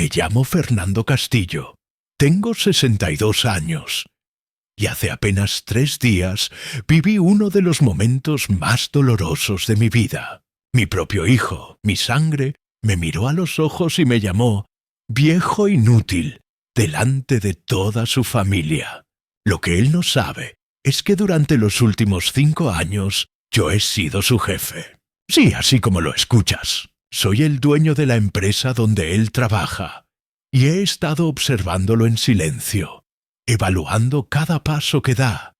Me llamo Fernando Castillo. Tengo 62 años. Y hace apenas 3 días viví uno de los momentos más dolorosos de mi vida. Mi propio hijo, mi sangre, me miró a los ojos y me llamó viejo inútil delante de toda su familia. Lo que él no sabe es que durante los últimos 5 años yo he sido su jefe. Sí, así como lo escuchas. Soy el dueño de la empresa donde él trabaja y he estado observándolo en silencio, evaluando cada paso que da,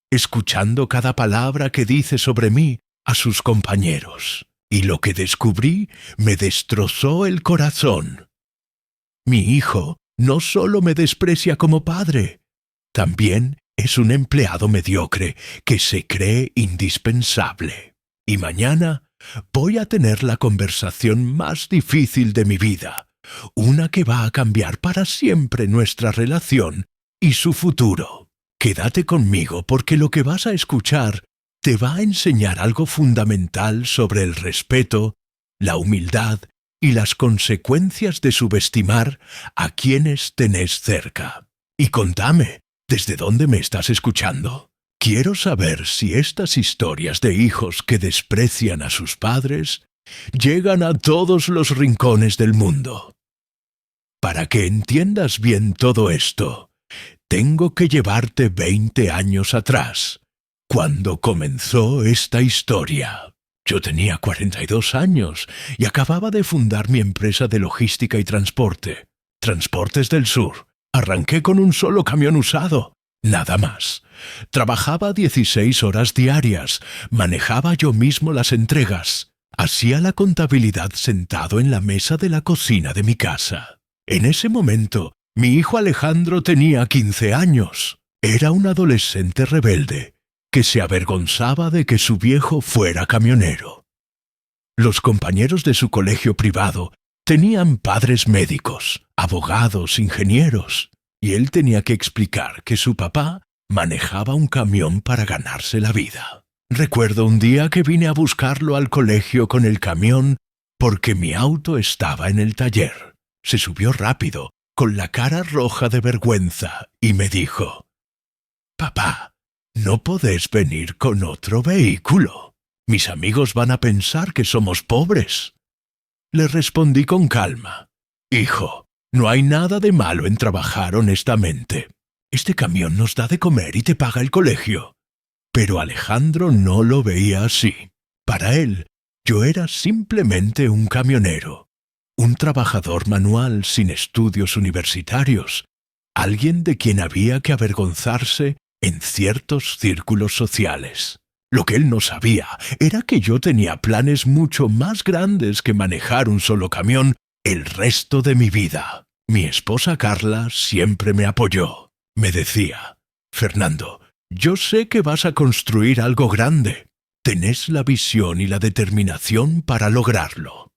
escuchando cada palabra que dice sobre mí a sus compañeros. Y lo que descubrí me destrozó el corazón. Mi hijo no solo me desprecia como padre, también es un empleado mediocre que se cree indispensable. Y mañana voy a tener la conversación más difícil de mi vida, una que va a cambiar para siempre nuestra relación y su futuro. Quédate conmigo porque lo que vas a escuchar te va a enseñar algo fundamental sobre el respeto, la humildad y las consecuencias de subestimar a quienes tenés cerca. Y contame, ¿desde dónde me estás escuchando? Quiero saber si estas historias de hijos que desprecian a sus padres llegan a todos los rincones del mundo. Para que entiendas bien todo esto, tengo que llevarte 20 años atrás, cuando comenzó esta historia. Yo tenía 42 años y acababa de fundar mi empresa de logística y transporte, Transportes del Sur. Arranqué con un solo camión usado, nada más. Trabajaba 16 horas diarias, manejaba yo mismo las entregas, hacía la contabilidad sentado en la mesa de la cocina de mi casa. En ese momento, mi hijo Alejandro tenía 15 años. Era un adolescente rebelde que se avergonzaba de que su viejo fuera camionero. Los compañeros de su colegio privado tenían padres médicos, abogados, ingenieros, y él tenía que explicar que su papá manejaba un camión para ganarse la vida. Recuerdo un día que vine a buscarlo al colegio con el camión porque mi auto estaba en el taller. Se subió rápido, con la cara roja de vergüenza, y me dijo: «Papá, no podés venir con otro vehículo. Mis amigos van a pensar que somos pobres». Le respondí con calma: «Hijo, no hay nada de malo en trabajar honestamente. Este camión nos da de comer y te paga el colegio». Pero Alejandro no lo veía así. Para él, yo era simplemente un camionero, un trabajador manual sin estudios universitarios, alguien de quien había que avergonzarse en ciertos círculos sociales. Lo que él no sabía era que yo tenía planes mucho más grandes que manejar un solo camión el resto de mi vida. Mi esposa Carla siempre me apoyó. Me decía: «Fernando, yo sé que vas a construir algo grande. Tenés la visión y la determinación para lograrlo».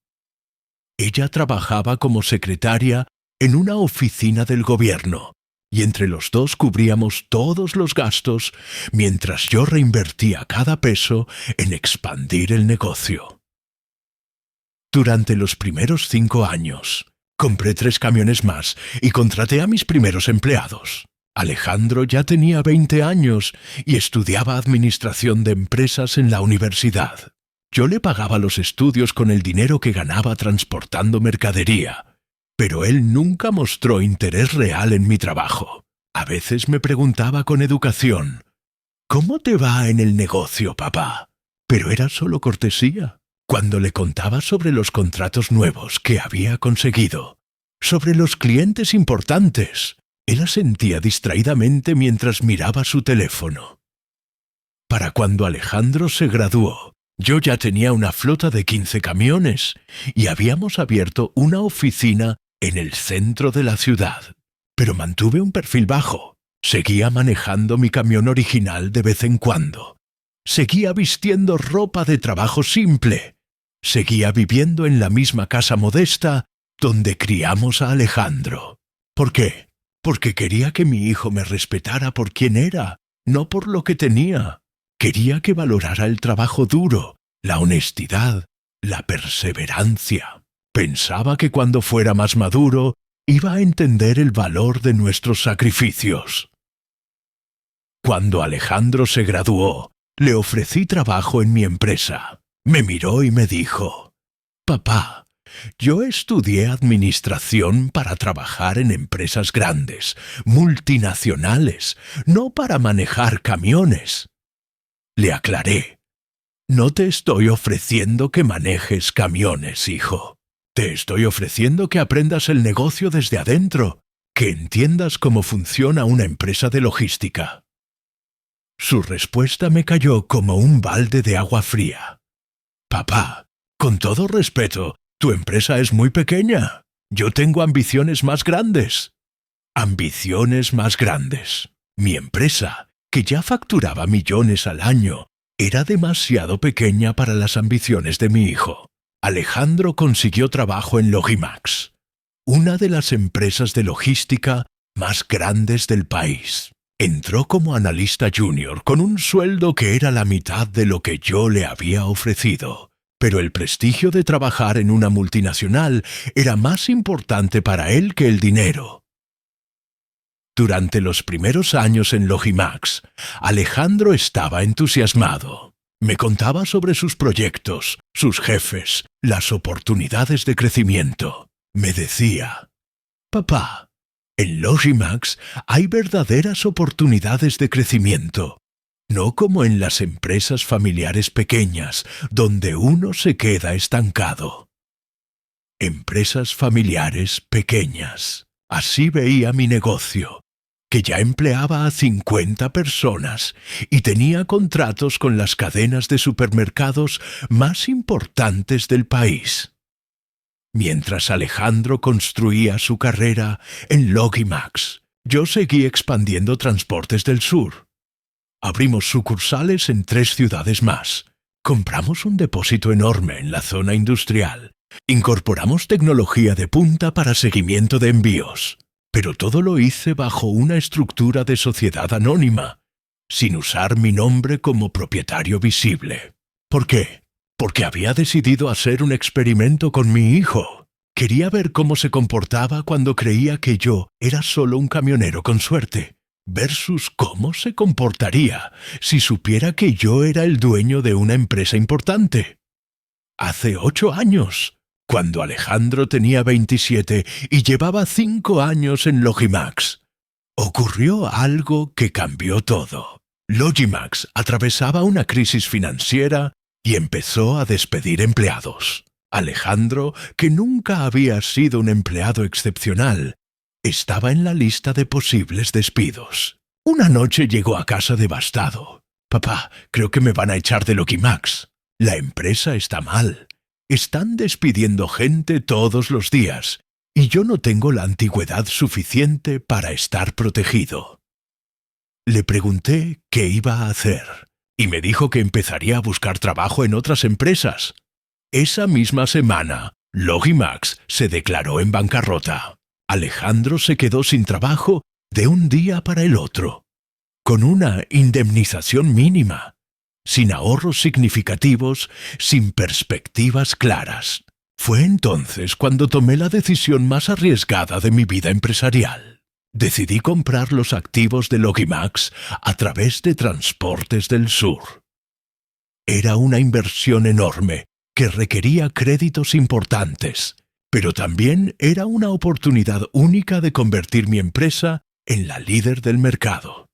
Ella trabajaba como secretaria en una oficina del gobierno, y entre los dos cubríamos todos los gastos mientras yo reinvertía cada peso en expandir el negocio. Durante los primeros 5 años, compré 3 camiones más y contraté a mis primeros empleados. Alejandro ya tenía 20 años y estudiaba administración de empresas en la universidad. Yo le pagaba los estudios con el dinero que ganaba transportando mercadería, pero él nunca mostró interés real en mi trabajo. A veces me preguntaba con educación: «¿Cómo te va en el negocio, papá?». Pero era solo cortesía. Cuando le contaba sobre los contratos nuevos que había conseguido, sobre los clientes importantes, él asentía distraídamente mientras miraba su teléfono. Para cuando Alejandro se graduó, yo ya tenía una flota de 15 camiones y habíamos abierto una oficina en el centro de la ciudad. Pero mantuve un perfil bajo. Seguía manejando mi camión original de vez en cuando. Seguía vistiendo ropa de trabajo simple. Seguía viviendo en la misma casa modesta donde criamos a Alejandro. ¿Por qué? Porque quería que mi hijo me respetara por quien era, no por lo que tenía. Quería que valorara el trabajo duro, la honestidad, la perseverancia. Pensaba que cuando fuera más maduro, iba a entender el valor de nuestros sacrificios. Cuando Alejandro se graduó, le ofrecí trabajo en mi empresa. Me miró y me dijo: «Papá, yo estudié administración para trabajar en empresas grandes, multinacionales, no para manejar camiones». Le aclaré: «No te estoy ofreciendo que manejes camiones, hijo. Te estoy ofreciendo que aprendas el negocio desde adentro, que entiendas cómo funciona una empresa de logística». Su respuesta me cayó como un balde de agua fría. «Papá, con todo respeto, tu empresa es muy pequeña. Yo tengo ambiciones más grandes». Ambiciones más grandes. Mi empresa, que ya facturaba millones al año, era demasiado pequeña para las ambiciones de mi hijo. Alejandro consiguió trabajo en Logimax, una de las empresas de logística más grandes del país. Entró como analista junior con un sueldo que era la mitad de lo que yo le había ofrecido. Pero el prestigio de trabajar en una multinacional era más importante para él que el dinero. Durante los primeros años en Logimax, Alejandro estaba entusiasmado. Me contaba sobre sus proyectos, sus jefes, las oportunidades de crecimiento. Me decía: «Papá, en Logimax hay verdaderas oportunidades de crecimiento, no como en las empresas familiares pequeñas, donde uno se queda estancado». Empresas familiares pequeñas. Así veía mi negocio, que ya empleaba a 50 personas y tenía contratos con las cadenas de supermercados más importantes del país. Mientras Alejandro construía su carrera en Logimax, yo seguí expandiendo Transportes del Sur. Abrimos sucursales en 3 ciudades más. Compramos un depósito enorme en la zona industrial. Incorporamos tecnología de punta para seguimiento de envíos. Pero todo lo hice bajo una estructura de sociedad anónima, sin usar mi nombre como propietario visible. ¿Por qué? Porque había decidido hacer un experimento con mi hijo. Quería ver cómo se comportaba cuando creía que yo era solo un camionero con suerte, versus cómo se comportaría si supiera que yo era el dueño de una empresa importante. Hace 8 años, cuando Alejandro tenía 27 y llevaba 5 años en Logimax, ocurrió algo que cambió todo. Logimax atravesaba una crisis financiera y empezó a despedir empleados. Alejandro, que nunca había sido un empleado excepcional, estaba en la lista de posibles despidos. Una noche llegó a casa devastado. «Papá, creo que me van a echar de Logimax. La empresa está mal. Están despidiendo gente todos los días y yo no tengo la antigüedad suficiente para estar protegido». Le pregunté qué iba a hacer y me dijo que empezaría a buscar trabajo en otras empresas. Esa misma semana, Logimax se declaró en bancarrota. Alejandro se quedó sin trabajo de un día para el otro, con una indemnización mínima, sin ahorros significativos, sin perspectivas claras. Fue entonces cuando tomé la decisión más arriesgada de mi vida empresarial. Decidí comprar los activos de Logimax a través de Transportes del Sur. Era una inversión enorme que requería créditos importantes, pero también era una oportunidad única de convertir mi empresa en la líder del mercado.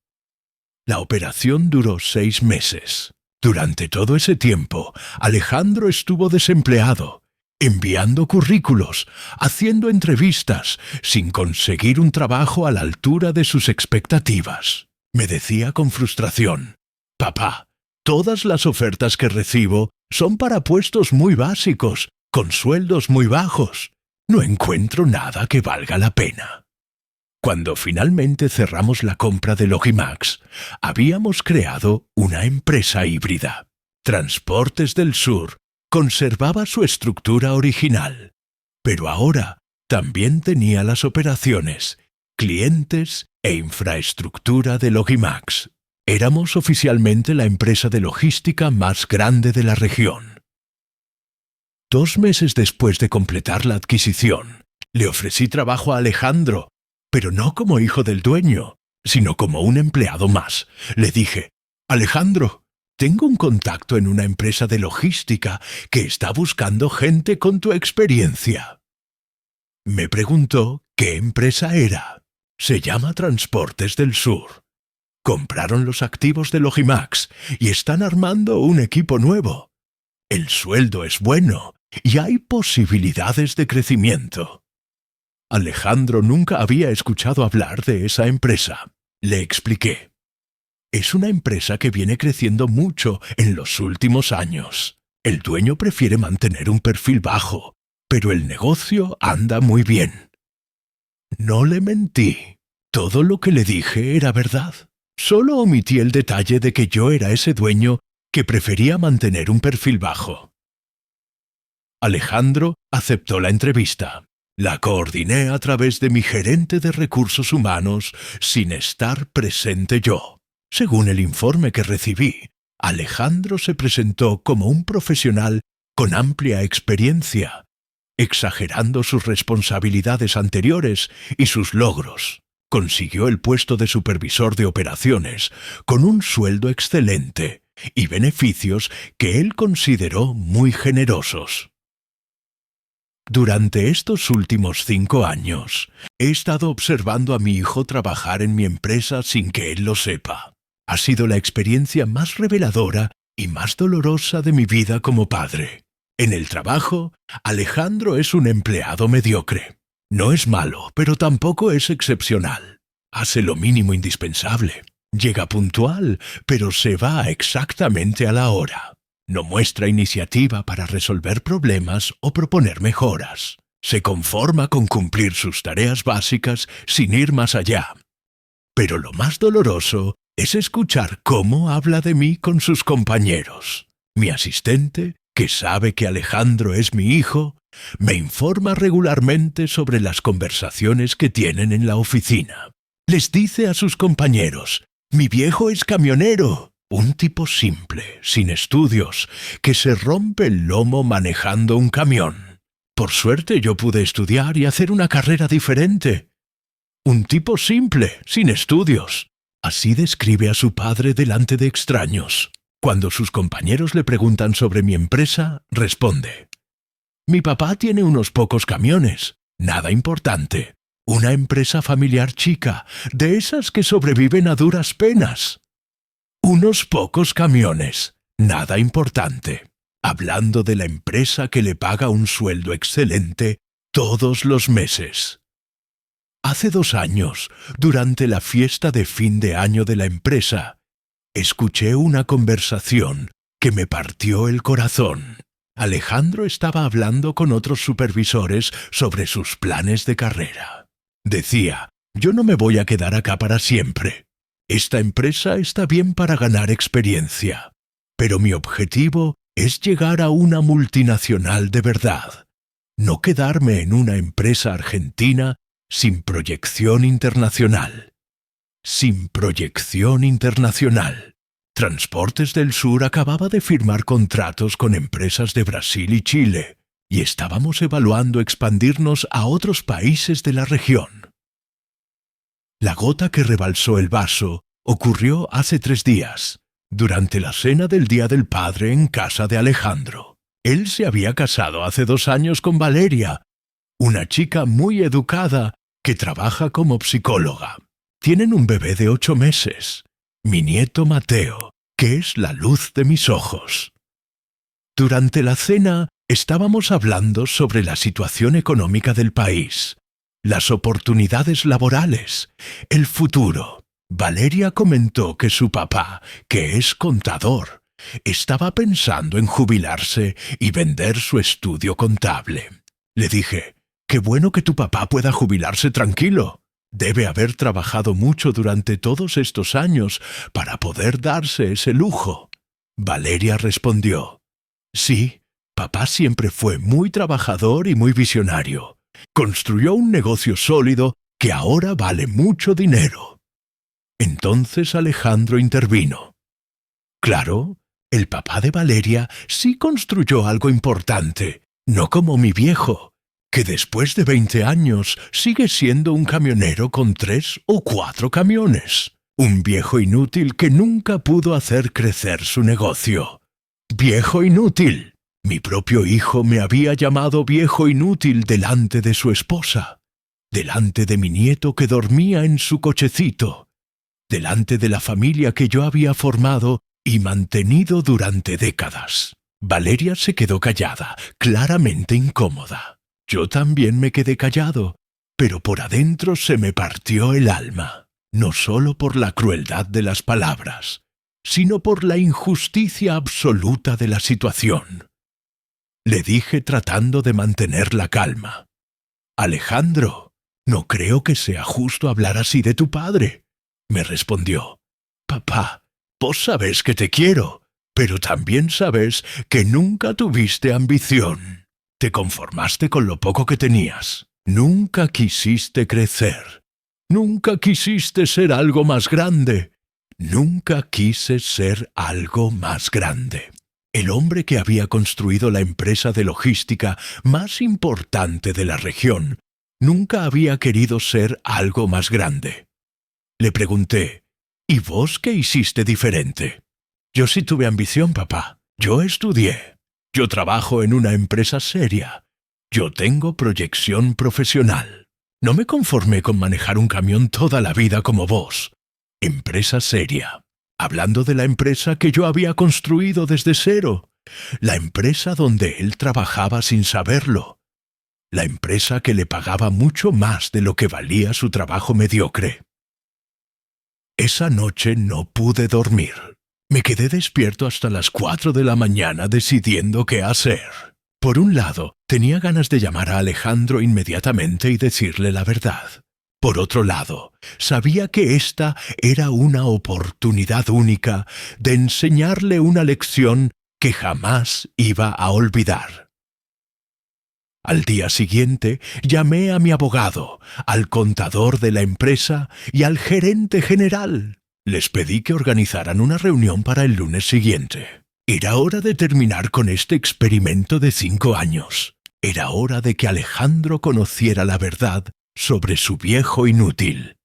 La operación duró 6 meses. Durante todo ese tiempo, Alejandro estuvo desempleado, enviando currículos, haciendo entrevistas, sin conseguir un trabajo a la altura de sus expectativas. Me decía con frustración: «Papá, todas las ofertas que recibo son para puestos muy básicos, con sueldos muy bajos. No encuentro nada que valga la pena». Cuando finalmente cerramos la compra de Logimax, habíamos creado una empresa híbrida. Transportes del Sur conservaba su estructura original, pero ahora también tenía las operaciones, clientes e infraestructura de Logimax. Éramos oficialmente la empresa de logística más grande de la región. 2 meses después de completar la adquisición, Le ofrecí trabajo a Alejandro, pero no como hijo del dueño, sino como un empleado más. Le dije, Alejandro, tengo un contacto en una empresa de logística que está buscando gente con tu experiencia. Me preguntó qué empresa era. Se llama Transportes del Sur. Compraron los activos de Logimax y están armando un equipo nuevo. El sueldo es bueno y hay posibilidades de crecimiento. Alejandro nunca había escuchado hablar de esa empresa. Le expliqué. Es una empresa que viene creciendo mucho en los últimos años. El dueño prefiere mantener un perfil bajo, pero el negocio anda muy bien. No le mentí. Todo lo que le dije era verdad. Solo omití el detalle de que yo era ese dueño que prefería mantener un perfil bajo. Alejandro aceptó la entrevista. La coordiné a través de mi gerente de recursos humanos sin estar presente yo. Según el informe que recibí, Alejandro se presentó como un profesional con amplia experiencia, exagerando sus responsabilidades anteriores y sus logros. Consiguió el puesto de supervisor de operaciones con un sueldo excelente y beneficios que él consideró muy generosos. Durante estos últimos 5 años, he estado observando a mi hijo trabajar en mi empresa sin que él lo sepa. Ha sido la experiencia más reveladora y más dolorosa de mi vida como padre. En el trabajo, Alejandro es un empleado mediocre. No es malo, pero tampoco es excepcional. Hace lo mínimo indispensable. Llega puntual, pero se va exactamente a la hora. No muestra iniciativa para resolver problemas o proponer mejoras. Se conforma con cumplir sus tareas básicas sin ir más allá. Pero lo más doloroso es escuchar cómo habla de mí con sus compañeros. Mi asistente, que sabe que Alejandro es mi hijo, me informa regularmente sobre las conversaciones que tienen en la oficina. Les dice a sus compañeros, «Mi viejo es camionero». Un tipo simple, sin estudios, que se rompe el lomo manejando un camión. Por suerte yo pude estudiar y hacer una carrera diferente. Un tipo simple, sin estudios. Así describe a su padre delante de extraños. Cuando sus compañeros le preguntan sobre mi empresa, responde: «Mi papá tiene unos pocos camiones, nada importante. Una empresa familiar chica, de esas que sobreviven a duras penas». Unos pocos camiones, nada importante. Hablando de la empresa que le paga un sueldo excelente todos los meses. Hace 2 años, durante la fiesta de fin de año de la empresa, escuché una conversación que me partió el corazón. Alejandro estaba hablando con otros supervisores sobre sus planes de carrera. Decía, «Yo no me voy a quedar acá para siempre. Esta empresa está bien para ganar experiencia, pero mi objetivo es llegar a una multinacional de verdad, no quedarme en una empresa argentina sin proyección internacional». Sin proyección internacional. Transportes del Sur acababa de firmar contratos con empresas de Brasil y Chile, y estábamos evaluando expandirnos a otros países de la región. La gota que rebalsó el vaso ocurrió hace 3 días, durante la cena del Día del Padre en casa de Alejandro. Él se había casado hace 2 años con Valeria, una chica muy educada que trabaja como psicóloga. Tienen un bebé de 8 meses, mi nieto Mateo, que es la luz de mis ojos. Durante la cena estábamos hablando sobre la situación económica del país, las oportunidades laborales, el futuro. Valeria comentó que su papá, que es contador, estaba pensando en jubilarse y vender su estudio contable. Le dije, «Qué bueno que tu papá pueda jubilarse tranquilo. Debe haber trabajado mucho durante todos estos años para poder darse ese lujo». Valeria respondió, «Sí, papá siempre fue muy trabajador y muy visionario. Construyó un negocio sólido que ahora vale mucho dinero». Entonces Alejandro intervino. «Claro, el papá de Valeria sí construyó algo importante, no como mi viejo. que después de 20 años sigue siendo un camionero con 3 o 4 camiones. Un viejo inútil que nunca pudo hacer crecer su negocio. ¡Viejo inútil! Mi propio hijo me había llamado viejo inútil delante de su esposa, delante de mi nieto que dormía en su cochecito, delante de la familia que yo había formado y mantenido durante décadas. Valeria se quedó callada, claramente incómoda. Yo también me quedé callado, pero por adentro se me partió el alma, no solo por la crueldad de las palabras, sino por la injusticia absoluta de la situación. Le dije tratando de mantener la calma. «Alejandro, no creo que sea justo hablar así de tu padre», me respondió. «Papá, vos sabés que te quiero, pero también sabes que nunca tuviste ambición. Te conformaste con lo poco que tenías. Nunca quisiste crecer. Nunca quisiste ser algo más grande. Nunca quise ser algo más grande». El hombre que había construido la empresa de logística más importante de la región nunca había querido ser algo más grande. Le pregunté, ¿y vos qué hiciste diferente? Yo sí tuve ambición, papá. Yo estudié. Yo trabajo en una empresa seria. Yo tengo proyección profesional. No me conformé con manejar un camión toda la vida como vos. Empresa seria. Hablando de la empresa que yo había construido desde cero. La empresa donde él trabajaba sin saberlo. La empresa que le pagaba mucho más de lo que valía su trabajo mediocre. Esa noche no pude dormir. Me quedé despierto hasta las 4 de la mañana decidiendo qué hacer. Por un lado, tenía ganas de llamar a Alejandro inmediatamente y decirle la verdad. Por otro lado, sabía que esta era una oportunidad única de enseñarle una lección que jamás iba a olvidar. Al día siguiente, llamé a mi abogado, al contador de la empresa y al gerente general. Les pedí que organizaran una reunión para el lunes siguiente. Era hora de terminar con este experimento de 5 años. Era hora de que Alejandro conociera la verdad sobre su viejo inútil.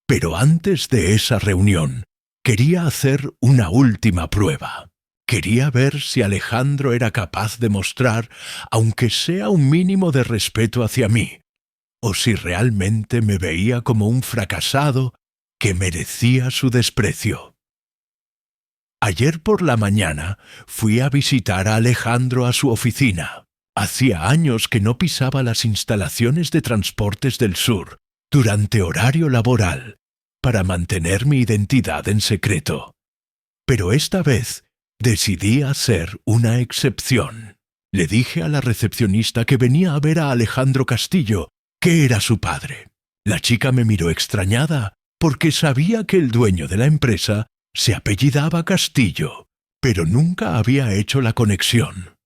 Pero antes de esa reunión, quería hacer una última prueba. Quería ver si Alejandro era capaz de mostrar, aunque sea un mínimo de respeto hacia mí, o si realmente me veía como un fracasado que merecía su desprecio. Ayer por la mañana fui a visitar a Alejandro a su oficina. Hacía años que no pisaba las instalaciones de Transportes del Sur durante horario laboral para mantener mi identidad en secreto. Pero esta vez decidí hacer una excepción. Le dije a la recepcionista que venía a ver a Alejandro Castillo, que era su padre. La chica me miró extrañada porque sabía que el dueño de la empresa se apellidaba Castillo, pero nunca había hecho la conexión.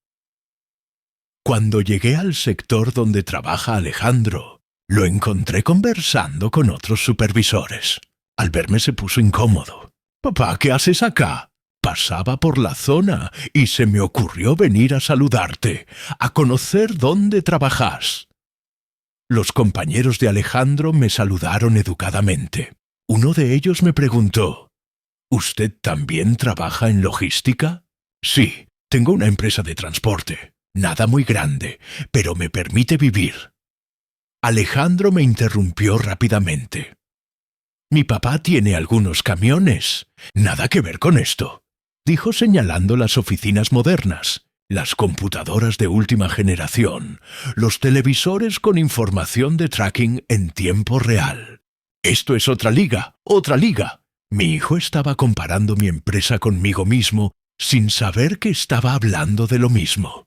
Cuando llegué al sector donde trabaja Alejandro, lo encontré conversando con otros supervisores. Al verme se puso incómodo. «Papá, ¿qué haces acá?» Pasaba por la zona y se me ocurrió venir a saludarte, a conocer dónde trabajas. Los compañeros de Alejandro me saludaron educadamente. Uno de ellos me preguntó, «¿Usted también trabaja en logística?» «Sí, tengo una empresa de transporte. Nada muy grande, pero me permite vivir». Alejandro me interrumpió rápidamente. «Mi papá tiene algunos camiones. Nada que ver con esto», dijo señalando las oficinas modernas, las computadoras de última generación, los televisores con información de tracking en tiempo real. «Esto es otra liga, otra liga». Mi hijo estaba comparando mi empresa conmigo mismo sin saber que estaba hablando de lo mismo.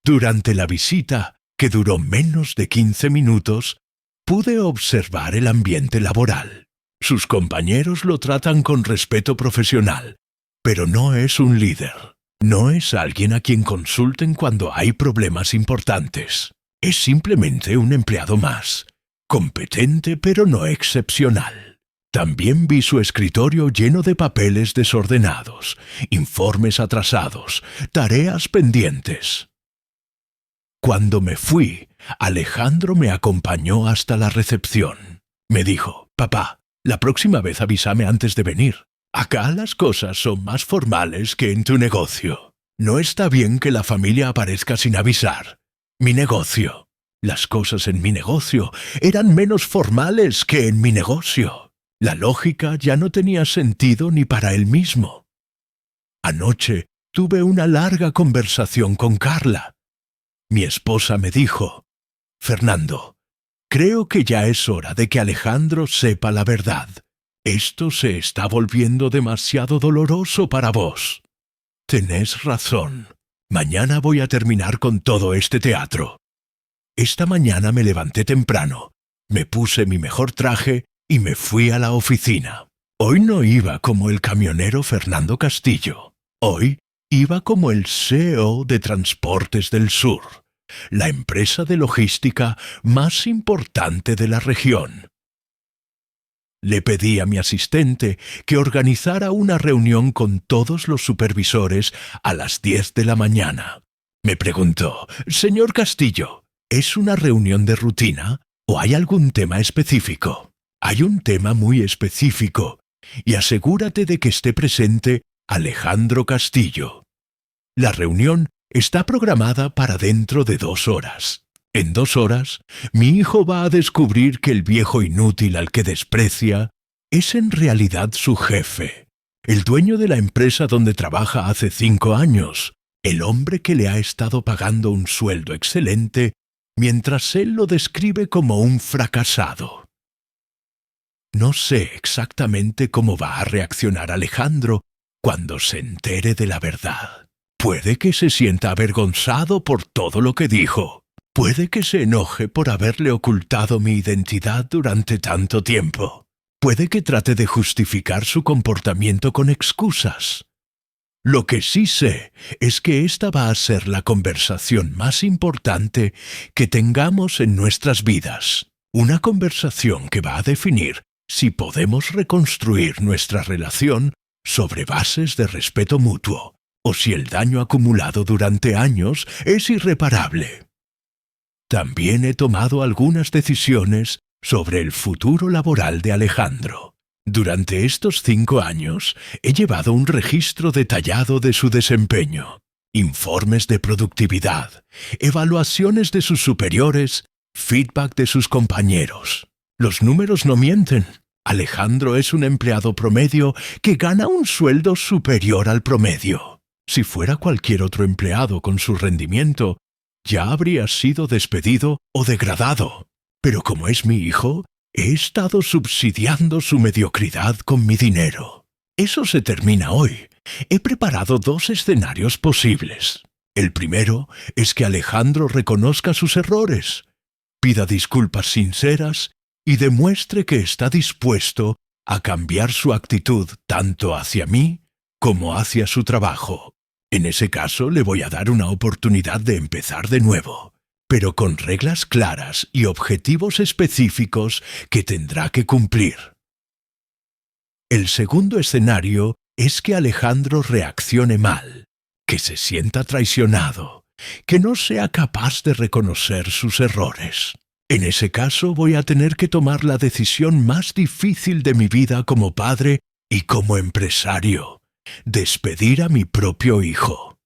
Durante la visita, que duró menos de 15 minutos, pude observar el ambiente laboral. Sus compañeros lo tratan con respeto profesional, pero no es un líder. No es alguien a quien consulten cuando hay problemas importantes. Es simplemente un empleado más, competente pero no excepcional. También vi su escritorio lleno de papeles desordenados, informes atrasados, tareas pendientes. Cuando me fui, Alejandro me acompañó hasta la recepción. Me dijo: «Papá, la próxima vez avísame antes de venir. Acá las cosas son más formales que en tu negocio. No está bien que la familia aparezca sin avisar. Mi negocio. Las cosas en mi negocio eran menos formales que en mi negocio. La lógica ya no tenía sentido ni para él mismo». Anoche tuve una larga conversación con Carla. Mi esposa me dijo: «Fernando, creo que ya es hora de que Alejandro sepa la verdad. Esto se está volviendo demasiado doloroso para vos». Tenés razón. Mañana voy a terminar con todo este teatro. Esta mañana me levanté temprano, me puse mi mejor traje y me fui a la oficina. Hoy no iba como el camionero Fernando Castillo. Hoy iba como el CEO de Transportes del Sur, la empresa de logística más importante de la región. Le pedí a mi asistente que organizara una reunión con todos los supervisores a las 10 de la mañana. Me preguntó: «Señor Castillo, ¿es una reunión de rutina o hay algún tema específico?» «Hay un tema muy específico, y asegúrate de que esté presente Alejandro Castillo. La reunión está programada para dentro de 2 horas. En 2 horas, mi hijo va a descubrir que el viejo inútil al que desprecia es en realidad su jefe, el dueño de la empresa donde trabaja hace 5 años, el hombre que le ha estado pagando un sueldo excelente mientras él lo describe como un fracasado». No sé exactamente cómo va a reaccionar Alejandro cuando se entere de la verdad. Puede que se sienta avergonzado por todo lo que dijo. Puede que se enoje por haberle ocultado mi identidad durante tanto tiempo. Puede que trate de justificar su comportamiento con excusas. Lo que sí sé es que esta va a ser la conversación más importante que tengamos en nuestras vidas. Una conversación que va a definir si podemos reconstruir nuestra relación sobre bases de respeto mutuo, o si el daño acumulado durante años es irreparable. También he tomado algunas decisiones sobre el futuro laboral de Alejandro. Durante estos 5 años he llevado un registro detallado de su desempeño, informes de productividad, evaluaciones de sus superiores, feedback de sus compañeros. Los números no mienten. Alejandro es un empleado promedio que gana un sueldo superior al promedio. Si fuera cualquier otro empleado con su rendimiento, ya habría sido despedido o degradado. Pero como es mi hijo, he estado subsidiando su mediocridad con mi dinero. Eso se termina hoy. He preparado 2 escenarios posibles. El primero es que Alejandro reconozca sus errores, pida disculpas sinceras y demuestre que está dispuesto a cambiar su actitud tanto hacia mí como hacia su trabajo. En ese caso le voy a dar una oportunidad de empezar de nuevo, pero con reglas claras y objetivos específicos que tendrá que cumplir. El segundo escenario es que Alejandro reaccione mal, que se sienta traicionado, que no sea capaz de reconocer sus errores. En ese caso voy a tener que tomar la decisión más difícil de mi vida como padre y como empresario: despedir a mi propio hijo.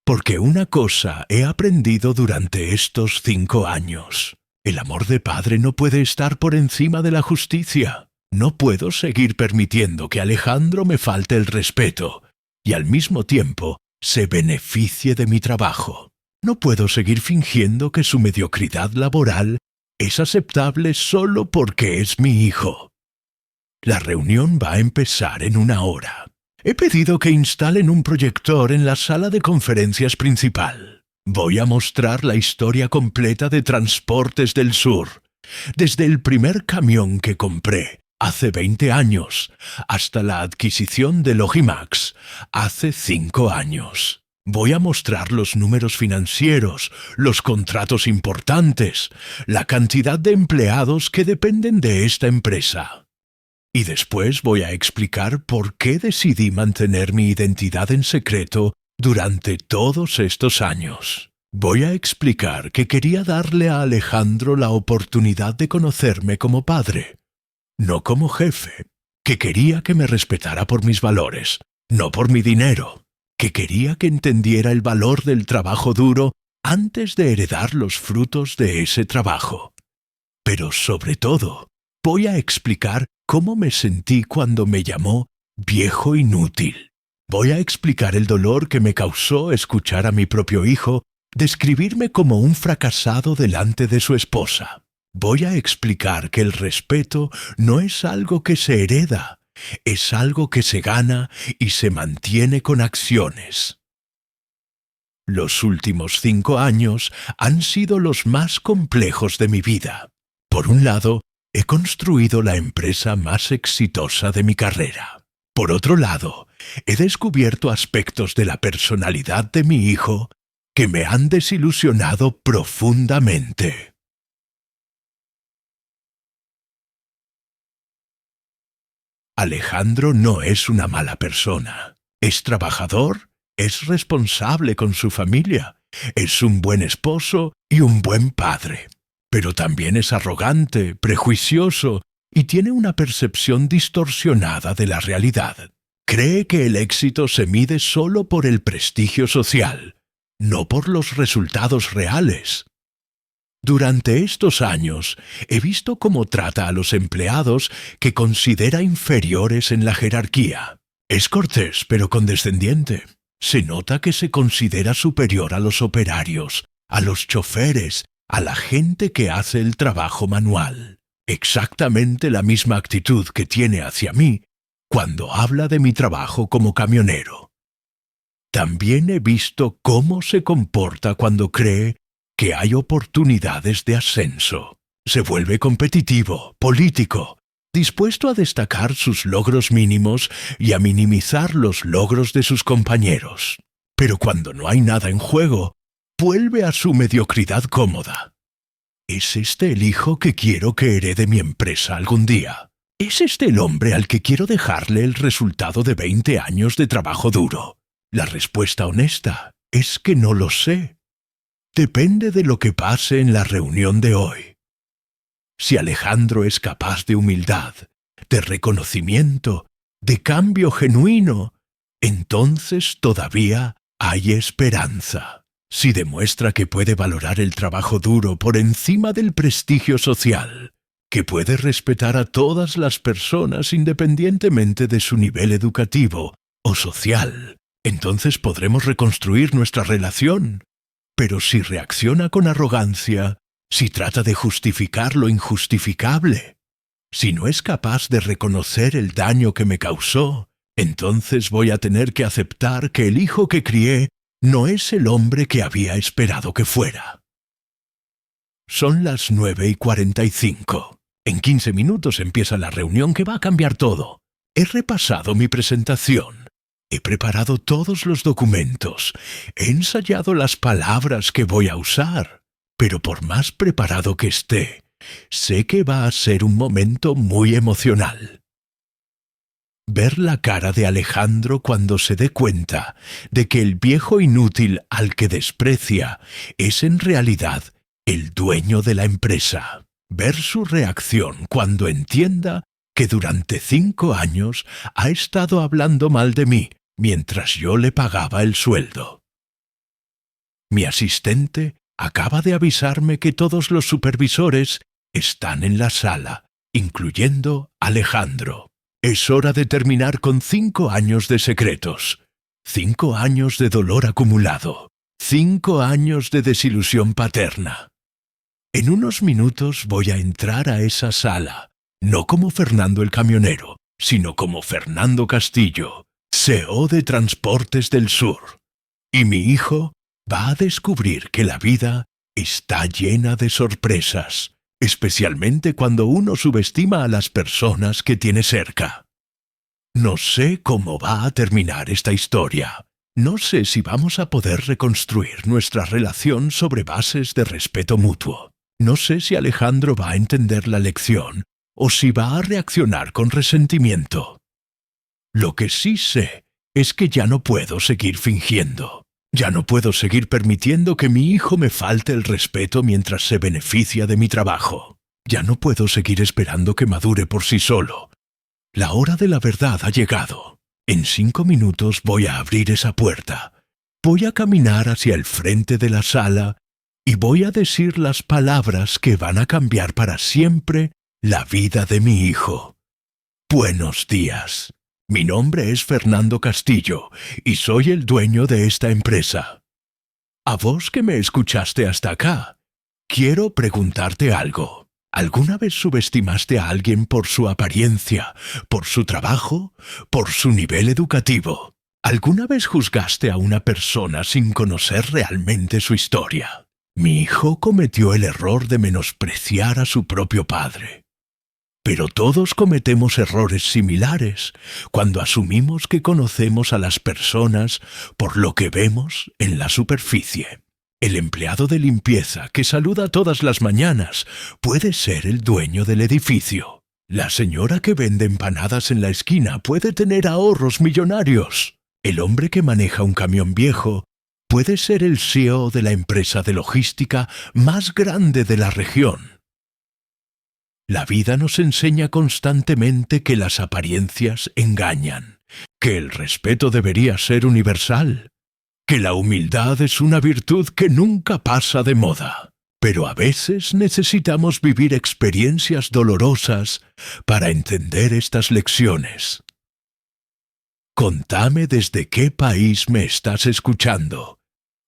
Porque una cosa he aprendido durante estos 5 años. El amor de padre no puede estar por encima de la justicia. No puedo seguir permitiendo que Alejandro me falte el respeto y al mismo tiempo se beneficie de mi trabajo. No puedo seguir fingiendo que su mediocridad laboral es aceptable solo porque es mi hijo. La reunión va a empezar en 1 hora. He pedido que instalen un proyector en la sala de conferencias principal. Voy a mostrar la historia completa de Transportes del Sur, desde el primer camión que compré hace 20 años hasta la adquisición de Logimax hace 5 años. Voy a mostrar los números financieros, los contratos importantes, la cantidad de empleados que dependen de esta empresa. Y después voy a explicar por qué decidí mantener mi identidad en secreto durante todos estos años. Voy a explicar que quería darle a Alejandro la oportunidad de conocerme como padre, no como jefe, que quería que me respetara por mis valores, no por mi dinero, que quería que entendiera el valor del trabajo duro antes de heredar los frutos de ese trabajo. Pero sobre todo, voy a explicar cómo me sentí cuando me llamó viejo inútil. Voy a explicar el dolor que me causó escuchar a mi propio hijo describirme como un fracasado delante de su esposa. Voy a explicar que el respeto no es algo que se hereda, es algo que se gana y se mantiene con acciones. Los últimos 5 años han sido los más complejos de mi vida. Por un lado, he construido la empresa más exitosa de mi carrera. Por otro lado, he descubierto aspectos de la personalidad de mi hijo que me han desilusionado profundamente. Alejandro no es una mala persona. Es trabajador, es responsable con su familia, es un buen esposo y un buen padre. Pero también es arrogante, prejuicioso y tiene una percepción distorsionada de la realidad. Cree que el éxito se mide solo por el prestigio social, no por los resultados reales. Durante estos años he visto cómo trata a los empleados que considera inferiores en la jerarquía. Es cortés pero condescendiente. Se nota que se considera superior a los operarios, a los choferes, a la gente que hace el trabajo manual. Exactamente la misma actitud que tiene hacia mí cuando habla de mi trabajo como camionero. También he visto cómo se comporta cuando cree que hay oportunidades de ascenso. Se vuelve competitivo, político, dispuesto a destacar sus logros mínimos y a minimizar los logros de sus compañeros. Pero cuando no hay nada en juego, vuelve a su mediocridad cómoda. ¿Es este el hijo que quiero que herede mi empresa algún día? ¿Es este el hombre al que quiero dejarle el resultado de 20 años de trabajo duro? La respuesta honesta es que no lo sé. Depende de lo que pase en la reunión de hoy. Si Alejandro es capaz de humildad, de reconocimiento, de cambio genuino, entonces todavía hay esperanza. Si demuestra que puede valorar el trabajo duro por encima del prestigio social, que puede respetar a todas las personas independientemente de su nivel educativo o social, entonces podremos reconstruir nuestra relación. Pero si reacciona con arrogancia, si trata de justificar lo injustificable, si no es capaz de reconocer el daño que me causó, entonces voy a tener que aceptar que el hijo que crié no es el hombre que había esperado que fuera. Son las 9:45. En 15 minutos empieza la reunión que va a cambiar todo. He repasado mi presentación. He preparado todos los documentos. He ensayado las palabras que voy a usar. Pero por más preparado que esté, sé que va a ser un momento muy emocional. Ver la cara de Alejandro cuando se dé cuenta de que el viejo inútil al que desprecia es en realidad el dueño de la empresa. Ver su reacción cuando entienda que durante 5 años ha estado hablando mal de mí mientras yo le pagaba el sueldo. Mi asistente acaba de avisarme que todos los supervisores están en la sala, incluyendo Alejandro. Es hora de terminar con 5 años de secretos, 5 años de dolor acumulado, 5 años de desilusión paterna. En unos minutos voy a entrar a esa sala, no como Fernando el camionero, sino como Fernando Castillo, CEO de Transportes del Sur. Y mi hijo va a descubrir que la vida está llena de sorpresas, especialmente cuando uno subestima a las personas que tiene cerca. No sé cómo va a terminar esta historia. No sé si vamos a poder reconstruir nuestra relación sobre bases de respeto mutuo. No sé si Alejandro va a entender la lección o si va a reaccionar con resentimiento. Lo que sí sé es que ya no puedo seguir fingiendo. Ya no puedo seguir permitiendo que mi hijo me falte el respeto mientras se beneficia de mi trabajo. Ya no puedo seguir esperando que madure por sí solo. La hora de la verdad ha llegado. En 5 minutos voy a abrir esa puerta. Voy a caminar hacia el frente de la sala y voy a decir las palabras que van a cambiar para siempre la vida de mi hijo. Buenos días. Mi nombre es Fernando Castillo y soy el dueño de esta empresa. A vos que me escuchaste hasta acá, quiero preguntarte algo. ¿Alguna vez subestimaste a alguien por su apariencia, por su trabajo, por su nivel educativo? ¿Alguna vez juzgaste a una persona sin conocer realmente su historia? Mi hijo cometió el error de menospreciar a su propio padre. Pero todos cometemos errores similares cuando asumimos que conocemos a las personas por lo que vemos en la superficie. El empleado de limpieza que saluda todas las mañanas puede ser el dueño del edificio. La señora que vende empanadas en la esquina puede tener ahorros millonarios. El hombre que maneja un camión viejo puede ser el CEO de la empresa de logística más grande de la región. La vida nos enseña constantemente que las apariencias engañan, que el respeto debería ser universal, que la humildad es una virtud que nunca pasa de moda. Pero a veces necesitamos vivir experiencias dolorosas para entender estas lecciones. Contame desde qué país me estás escuchando.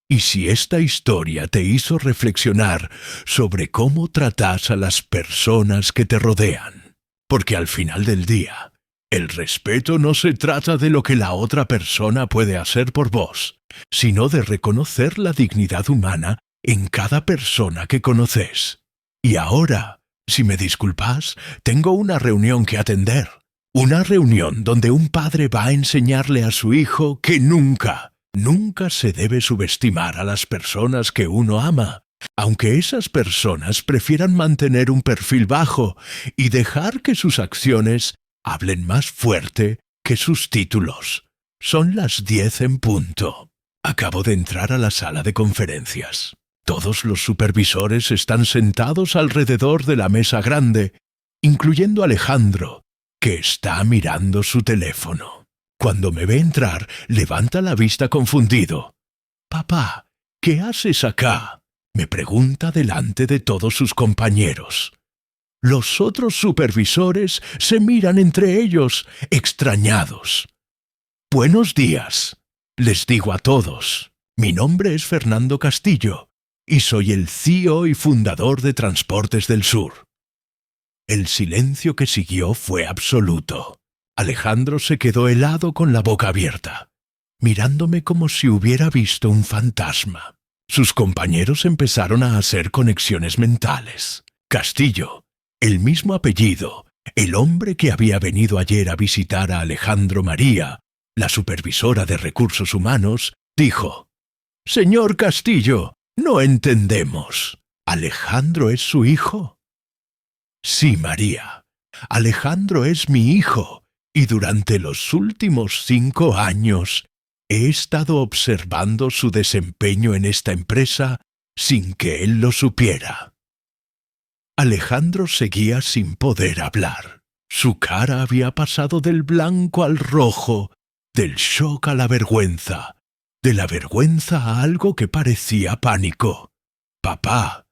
Y si esta historia te hizo reflexionar sobre cómo tratas a las personas que te rodean. Porque al final del día, el respeto no se trata de lo que la otra persona puede hacer por vos, sino de reconocer la dignidad humana en cada persona que conoces. Y ahora, si me disculpas, tengo una reunión que atender. Una reunión donde un padre va a enseñarle a su hijo que nunca se debe subestimar a las personas que uno ama, aunque esas personas prefieran mantener un perfil bajo y dejar que sus acciones hablen más fuerte que sus títulos. Son las 10 en punto. Acabo de entrar a la sala de conferencias. Todos los supervisores están sentados alrededor de la mesa grande, incluyendo Alejandro, que está mirando su teléfono. Cuando me ve entrar, levanta la vista confundido. «Papá, ¿qué haces acá?», me pregunta delante de todos sus compañeros. Los otros supervisores se miran entre ellos, extrañados. «Buenos días», les digo a todos. Mi nombre es Fernando Castillo y soy el CEO y fundador de Transportes del Sur. El silencio que siguió fue absoluto. Alejandro se quedó helado con la boca abierta, mirándome como si hubiera visto un fantasma. Sus compañeros empezaron a hacer conexiones mentales. Castillo, el mismo apellido, el hombre que había venido ayer a visitar a Alejandro María, la supervisora de recursos humanos, dijo: «Señor Castillo, no entendemos. ¿Alejandro es su hijo?» «Sí, María. Alejandro es mi hijo. Y durante los últimos 5 años he estado observando su desempeño en esta empresa sin que él lo supiera». Alejandro seguía sin poder hablar. Su cara había pasado del blanco al rojo, del shock a la vergüenza, de la vergüenza a algo que parecía pánico. «Papá»,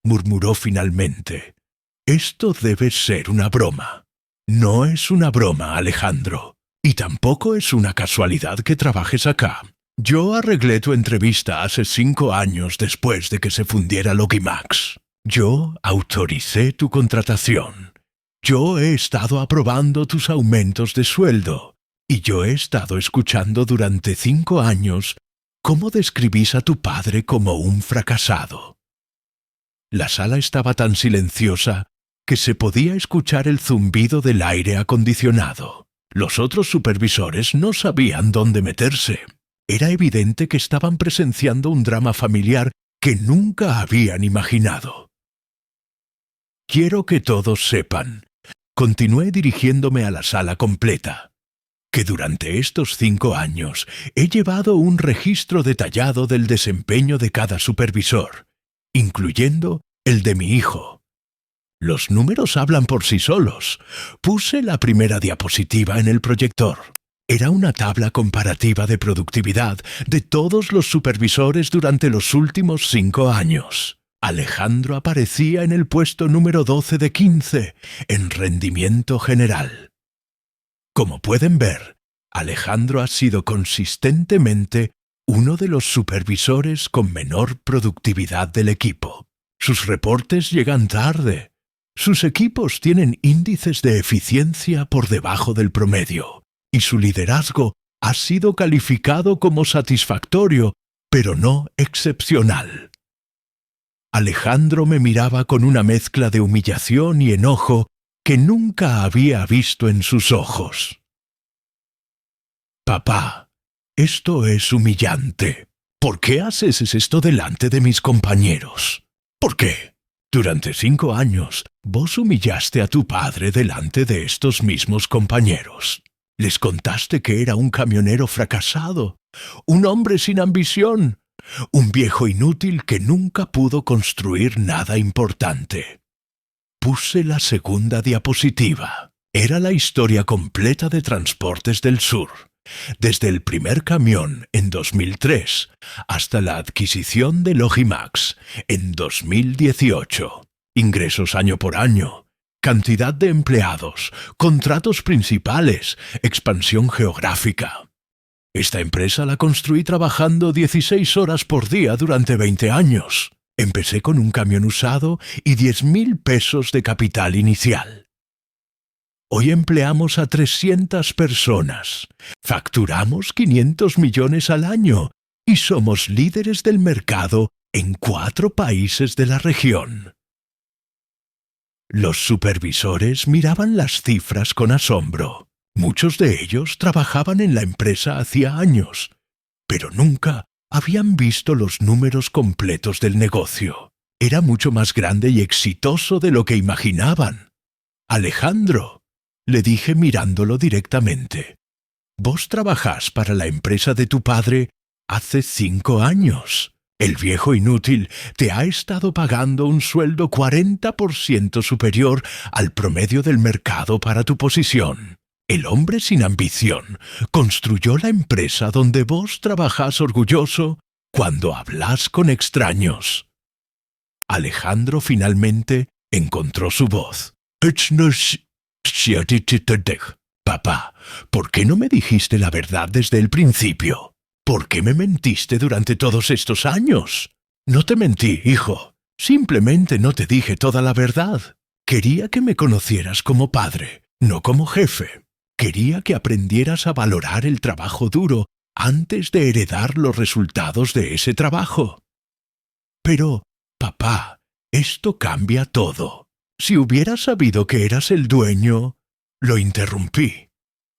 murmuró finalmente, «esto debe ser una broma». «No es una broma, Alejandro. Y tampoco es una casualidad que trabajes acá. Yo arreglé tu entrevista hace 5 años después de que se fundiera Logimax. Yo autoricé tu contratación. Yo he estado aprobando tus aumentos de sueldo. Y yo he estado escuchando durante 5 años cómo describís a tu padre como un fracasado». La sala estaba tan silenciosa que se podía escuchar el zumbido del aire acondicionado. Los otros supervisores no sabían dónde meterse. Era evidente que estaban presenciando un drama familiar que nunca habían imaginado. «Quiero que todos sepan», continué dirigiéndome a la sala completa, que durante estos 5 años he llevado un registro detallado del desempeño de cada supervisor, incluyendo el de mi hijo. Los números hablan por sí solos. Puse la primera diapositiva en el proyector. Era una tabla comparativa de productividad de todos los supervisores durante los últimos 5 años. Alejandro aparecía en el puesto número 12 de 15 en rendimiento general. Como pueden ver, Alejandro ha sido consistentemente uno de los supervisores con menor productividad del equipo. Sus reportes llegan tarde. Sus equipos tienen índices de eficiencia por debajo del promedio, y su liderazgo ha sido calificado como satisfactorio, pero no excepcional. Alejandro me miraba con una mezcla de humillación y enojo que nunca había visto en sus ojos. Papá, esto es humillante. ¿Por qué haces esto delante de mis compañeros? ¿Por qué? Durante 5 años, vos humillaste a tu padre delante de estos mismos compañeros. Les contaste que era un camionero fracasado, un hombre sin ambición, un viejo inútil que nunca pudo construir nada importante. Puse la segunda diapositiva. Era la historia completa de Transportes del Sur, desde el primer camión en 2003 hasta la adquisición de Logimax en 2018. Ingresos año por año, cantidad de empleados, contratos principales, expansión geográfica. Esta empresa la construí trabajando 16 horas por día durante 20 años. Empecé con un camión usado y 10.000 pesos de capital inicial. Hoy empleamos a 300 personas, facturamos 500 millones al año y somos líderes del mercado en 4 países de la región. Los supervisores miraban las cifras con asombro. Muchos de ellos trabajaban en la empresa hacía años, pero nunca habían visto los números completos del negocio. Era mucho más grande y exitoso de lo que imaginaban. Alejandro, le dije mirándolo directamente, vos trabajás para la empresa de tu padre hace 5 años. El viejo inútil te ha estado pagando un sueldo 40% superior al promedio del mercado para tu posición. El hombre sin ambición construyó la empresa donde vos trabajás orgulloso cuando hablas con extraños. Alejandro finalmente encontró su voz. Papá, ¿por qué no me dijiste la verdad desde el principio? ¿Por qué me mentiste durante todos estos años? No te mentí, hijo. Simplemente no te dije toda la verdad. Quería que me conocieras como padre, no como jefe. Quería que aprendieras a valorar el trabajo duro antes de heredar los resultados de ese trabajo. Pero, papá, esto cambia todo. Si hubieras sabido que eras el dueño, lo interrumpí.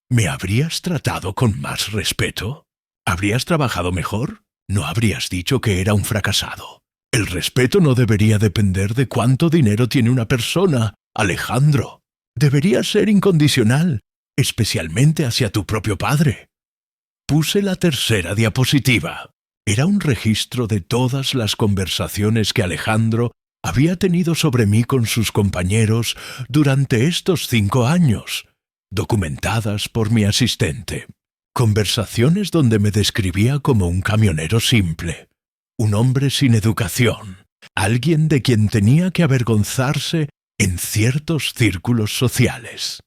¿Me habrías tratado con más respeto? ¿Habrías trabajado mejor? No habrías dicho que era un fracasado. El respeto no debería depender de cuánto dinero tiene una persona, Alejandro. Debería ser incondicional, especialmente hacia tu propio padre. Puse la tercera diapositiva. Era un registro de todas las conversaciones que Alejandro había tenido sobre mí con sus compañeros durante estos 5 años, documentadas por mi asistente. Conversaciones donde me describía como un camionero simple, un hombre sin educación, alguien de quien tenía que avergonzarse en ciertos círculos sociales.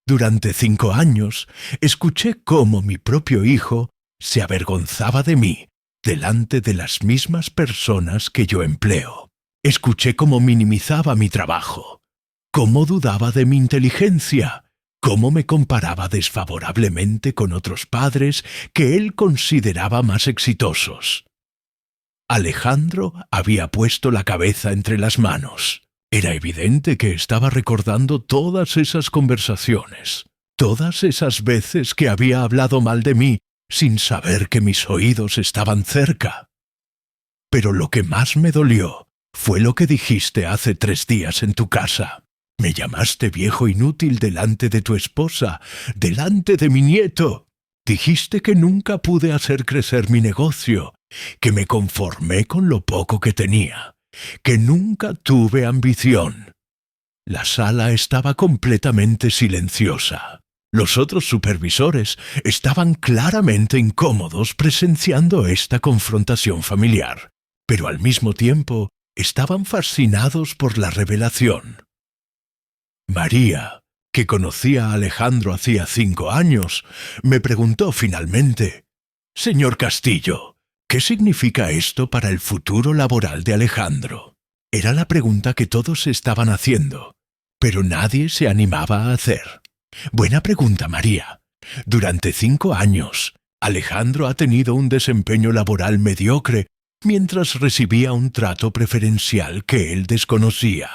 Durante 5 años escuché cómo mi propio hijo se avergonzaba de mí delante de las mismas personas que yo empleo. Escuché cómo minimizaba mi trabajo, cómo dudaba de mi inteligencia, cómo me comparaba desfavorablemente con otros padres que él consideraba más exitosos. Alejandro había puesto la cabeza entre las manos. Era evidente que estaba recordando todas esas conversaciones, todas esas veces que había hablado mal de mí sin saber que mis oídos estaban cerca. Pero lo que más me dolió fue lo que dijiste hace 3 días en tu casa. Me llamaste viejo inútil delante de tu esposa, delante de mi nieto. Dijiste que nunca pude hacer crecer mi negocio, que me conformé con lo poco que tenía, que nunca tuve ambición. La sala estaba completamente silenciosa. Los otros supervisores estaban claramente incómodos presenciando esta confrontación familiar, pero al mismo tiempo estaban fascinados por la revelación. María, que conocía a Alejandro hacía 5 años, me preguntó finalmente: «Señor Castillo, ¿qué significa esto para el futuro laboral de Alejandro?». Era la pregunta que todos estaban haciendo, pero nadie se animaba a hacer. Buena pregunta, María. Durante 5 años, Alejandro ha tenido un desempeño laboral mediocre mientras recibía un trato preferencial que él desconocía.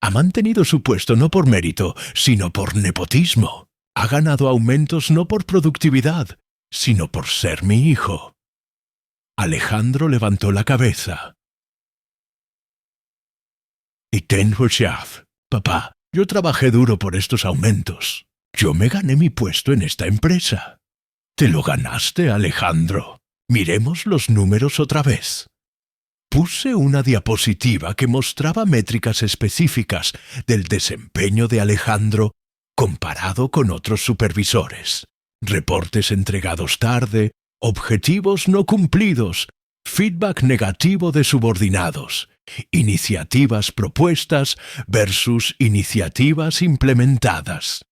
Ha mantenido su puesto no por mérito, sino por nepotismo. Ha ganado aumentos no por productividad, sino por ser mi hijo. Alejandro levantó la cabeza. Y tengo chef, papá, yo trabajé duro por estos aumentos. Yo me gané mi puesto en esta empresa. ¿Te lo ganaste, Alejandro? Miremos los números otra vez. Puse una diapositiva que mostraba métricas específicas del desempeño de Alejandro comparado con otros supervisores. Reportes entregados tarde, objetivos no cumplidos, feedback negativo de subordinados, iniciativas propuestas versus iniciativas implementadas.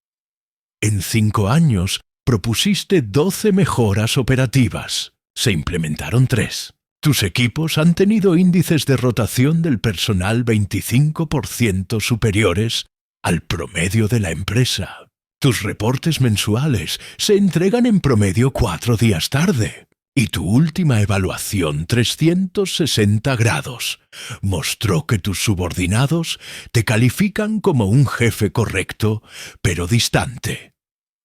En 5 años propusiste 12 mejoras operativas. Se implementaron 3. Tus equipos han tenido índices de rotación del personal 25% superiores al promedio de la empresa. Tus reportes mensuales se entregan en promedio 4 días tarde. Y tu última evaluación 360 grados mostró que tus subordinados te califican como un jefe correcto, pero distante.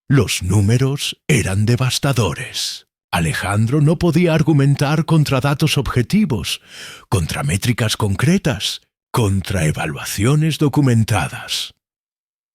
Los números eran devastadores. Alejandro no podía argumentar contra datos objetivos, contra métricas concretas, contra evaluaciones documentadas.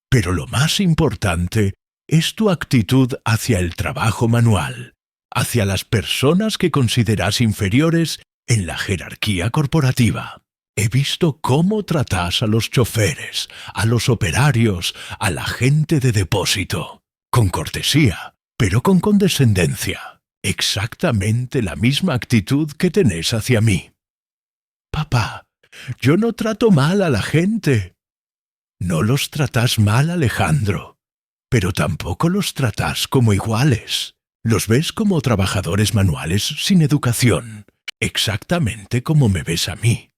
Pero lo más importante es tu actitud hacia el trabajo manual, hacia las personas que consideras inferiores en la jerarquía corporativa. He visto cómo tratas a los choferes, a los operarios, a la gente de depósito. Con cortesía, pero con condescendencia. Exactamente la misma actitud que tenés hacia mí. Papá, yo no trato mal a la gente. No los tratás mal, Alejandro, pero tampoco los tratás como iguales. Los ves como trabajadores manuales sin educación, exactamente como me ves a mí.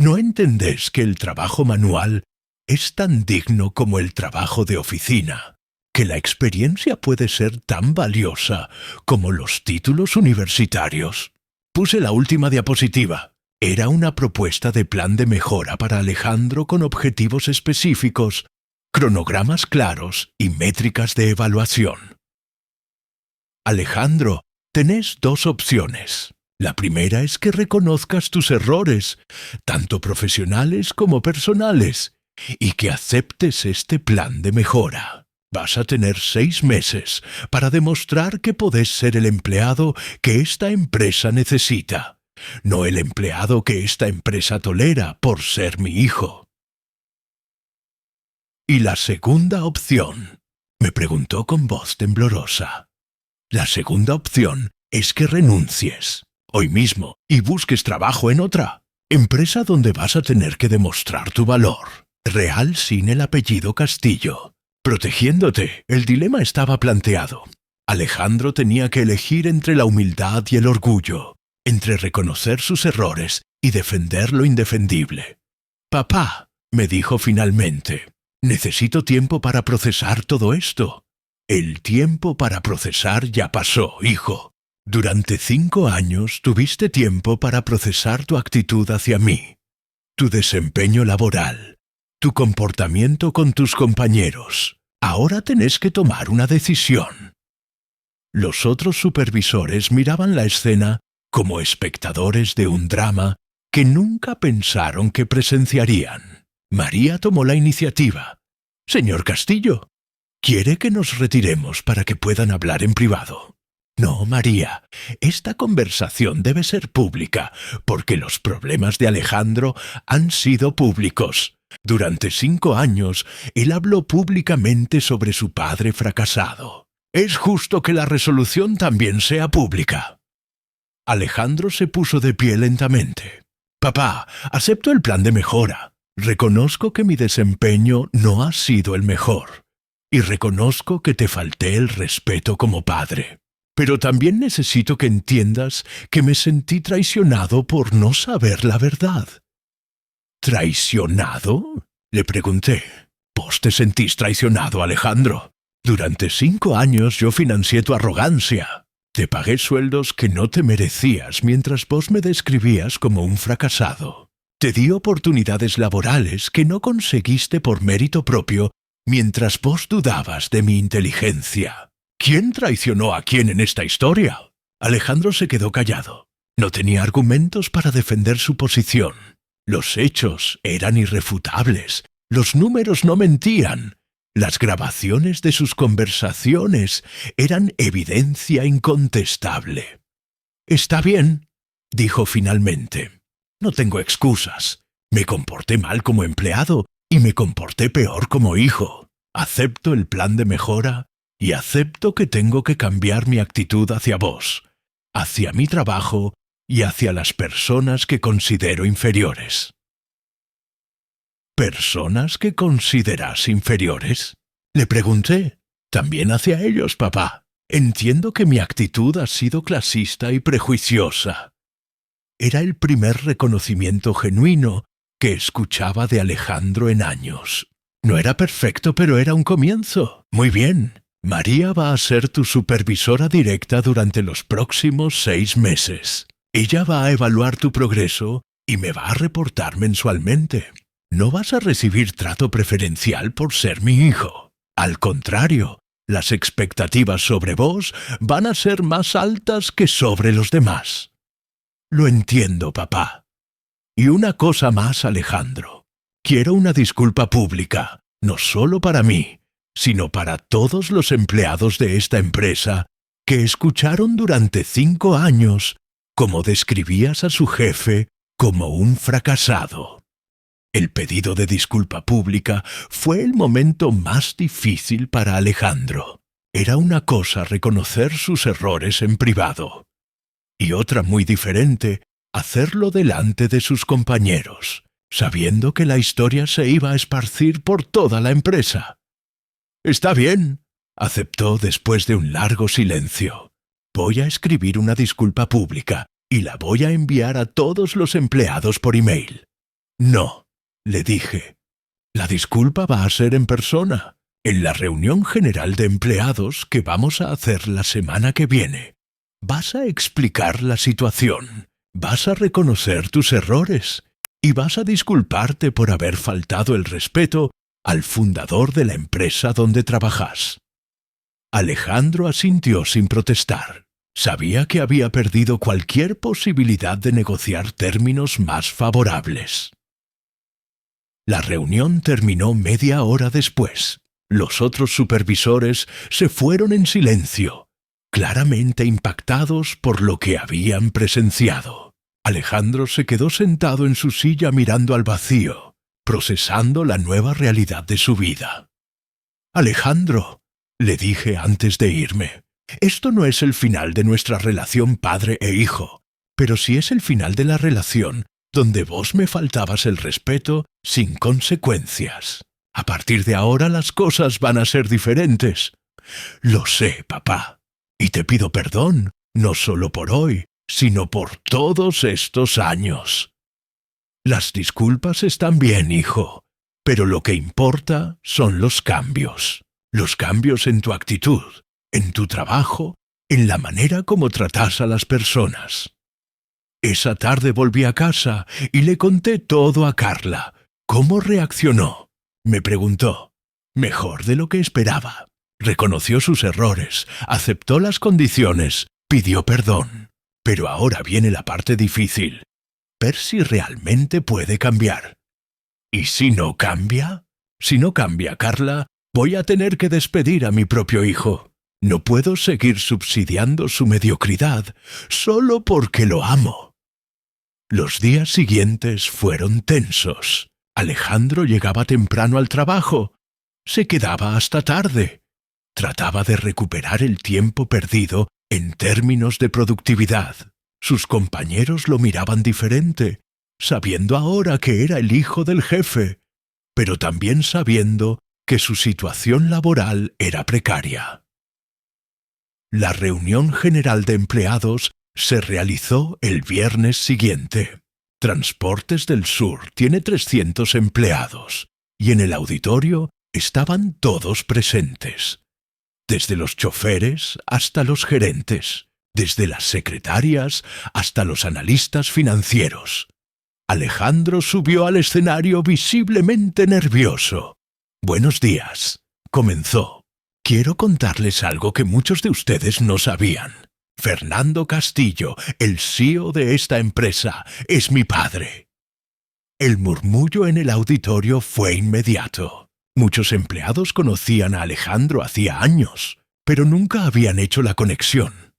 ¿No entendés que el trabajo manual es tan digno como el trabajo de oficina? Que la experiencia puede ser tan valiosa como los títulos universitarios. Puse la última diapositiva. Era una propuesta de plan de mejora para Alejandro con objetivos específicos, cronogramas claros y métricas de evaluación. Alejandro, tenés 2 opciones. La primera es que reconozcas tus errores, tanto profesionales como personales, y que aceptes este plan de mejora. Vas a tener 6 meses para demostrar que podés ser el empleado que esta empresa necesita, no el empleado que esta empresa tolera por ser mi hijo. ¿Y la segunda opción?, me preguntó con voz temblorosa. La segunda opción es que renuncies hoy mismo y busques trabajo en otra empresa donde vas a tener que demostrar tu valor, real sin el apellido Castillo. Protegiéndote, el dilema estaba planteado. Alejandro tenía que elegir entre la humildad y el orgullo, entre reconocer sus errores y defender lo indefendible. «Papá», me dijo finalmente, «necesito tiempo para procesar todo esto». El tiempo para procesar ya pasó, hijo. Durante 5 años tuviste tiempo para procesar tu actitud hacia mí, tu desempeño laboral, tu comportamiento con tus compañeros. Ahora tenés que tomar una decisión. Los otros supervisores miraban la escena como espectadores de un drama que nunca pensaron que presenciarían. María tomó la iniciativa. «Señor Castillo, ¿quiere que nos retiremos para que puedan hablar en privado?» «No, María, esta conversación debe ser pública, porque los problemas de Alejandro han sido públicos. Durante 5 años, él habló públicamente sobre su padre fracasado. Es justo que la resolución también sea pública». Alejandro se puso de pie lentamente. «Papá, acepto el plan de mejora. Reconozco que mi desempeño no ha sido el mejor. Y reconozco que te falté el respeto como padre. Pero también necesito que entiendas que me sentí traicionado por no saber la verdad». «¿Traicionado?», le pregunté. «¿Vos te sentís traicionado, Alejandro? Durante 5 años yo financié tu arrogancia. Te pagué sueldos que no te merecías mientras vos me describías como un fracasado. Te di oportunidades laborales que no conseguiste por mérito propio mientras vos dudabas de mi inteligencia. ¿Quién traicionó a quién en esta historia?». Alejandro se quedó callado. No tenía argumentos para defender su posición. Los hechos eran irrefutables. Los números no mentían. Las grabaciones de sus conversaciones eran evidencia incontestable. «Está bien», dijo finalmente. «No tengo excusas. Me comporté mal como empleado y me comporté peor como hijo. Acepto el plan de mejora y acepto que tengo que cambiar mi actitud hacia vos, hacia mi trabajo y hacia las personas que considero inferiores». «¿Personas que consideras inferiores?», le pregunté. «También hacia ellos, papá. Entiendo que mi actitud ha sido clasista y prejuiciosa». Era el primer reconocimiento genuino que escuchaba de Alejandro en años. No era perfecto, pero era un comienzo. «Muy bien. María va a ser tu supervisora directa durante los próximos 6 meses. Ella va a evaluar tu progreso y me va a reportar mensualmente. No vas a recibir trato preferencial por ser mi hijo. Al contrario, las expectativas sobre vos van a ser más altas que sobre los demás». «Lo entiendo, papá. Y una cosa más, Alejandro. Quiero una disculpa pública, no solo para mí, sino para todos los empleados de esta empresa que escucharon durante 5 años cómo describías a su jefe como un fracasado». El pedido de disculpa pública fue el momento más difícil para Alejandro. Era una cosa reconocer sus errores en privado, y otra muy diferente, hacerlo delante de sus compañeros, sabiendo que la historia se iba a esparcir por toda la empresa. «Está bien», aceptó después de un largo silencio. «Voy a escribir una disculpa pública y la voy a enviar a todos los empleados por email». «No», le dije. «La disculpa va a ser en persona, en la reunión general de empleados que vamos a hacer la semana que viene. Vas a explicar la situación, vas a reconocer tus errores y vas a disculparte por haber faltado el respeto al fundador de la empresa donde trabajas». Alejandro asintió sin protestar. Sabía que había perdido cualquier posibilidad de negociar términos más favorables. La reunión terminó media hora después. Los otros supervisores se fueron en silencio, claramente impactados por lo que habían presenciado. Alejandro se quedó sentado en su silla mirando al vacío, procesando la nueva realidad de su vida. «Alejandro», le dije antes de irme, «esto no es el final de nuestra relación padre e hijo, pero sí es el final de la relación donde vos me faltabas el respeto sin consecuencias. A partir de ahora las cosas van a ser diferentes». «Lo sé, papá, y te pido perdón, no solo por hoy, sino por todos estos años». «Las disculpas están bien, hijo, pero lo que importa son los cambios. Los cambios en tu actitud, en tu trabajo, en la manera como tratas a las personas». Esa tarde volví a casa y le conté todo a Carla. «¿Cómo reaccionó?», me preguntó. «Mejor de lo que esperaba. Reconoció sus errores, aceptó las condiciones, pidió perdón. Pero ahora viene la parte difícil. Ver si realmente puede cambiar». ¿Y si no cambia? Si no cambia, Carla, voy a tener que despedir a mi propio hijo. No puedo seguir subsidiando su mediocridad solo porque lo amo. Los días siguientes fueron tensos. Alejandro llegaba temprano al trabajo. Se quedaba hasta tarde. Trataba de recuperar el tiempo perdido en términos de productividad. Sus compañeros lo miraban diferente, sabiendo ahora que era el hijo del jefe, pero también sabiendo que su situación laboral era precaria. La reunión general de empleados se realizó el viernes siguiente. Transportes del Sur tiene 300 empleados y en el auditorio estaban todos presentes. Desde los choferes hasta los gerentes, desde las secretarias hasta los analistas financieros. Alejandro subió al escenario visiblemente nervioso. «Buenos días», comenzó. «Quiero contarles algo que muchos de ustedes no sabían. Fernando Castillo, el CEO de esta empresa, es mi padre». El murmullo en el auditorio fue inmediato. Muchos empleados conocían a Alejandro hacía años, pero nunca habían hecho la conexión.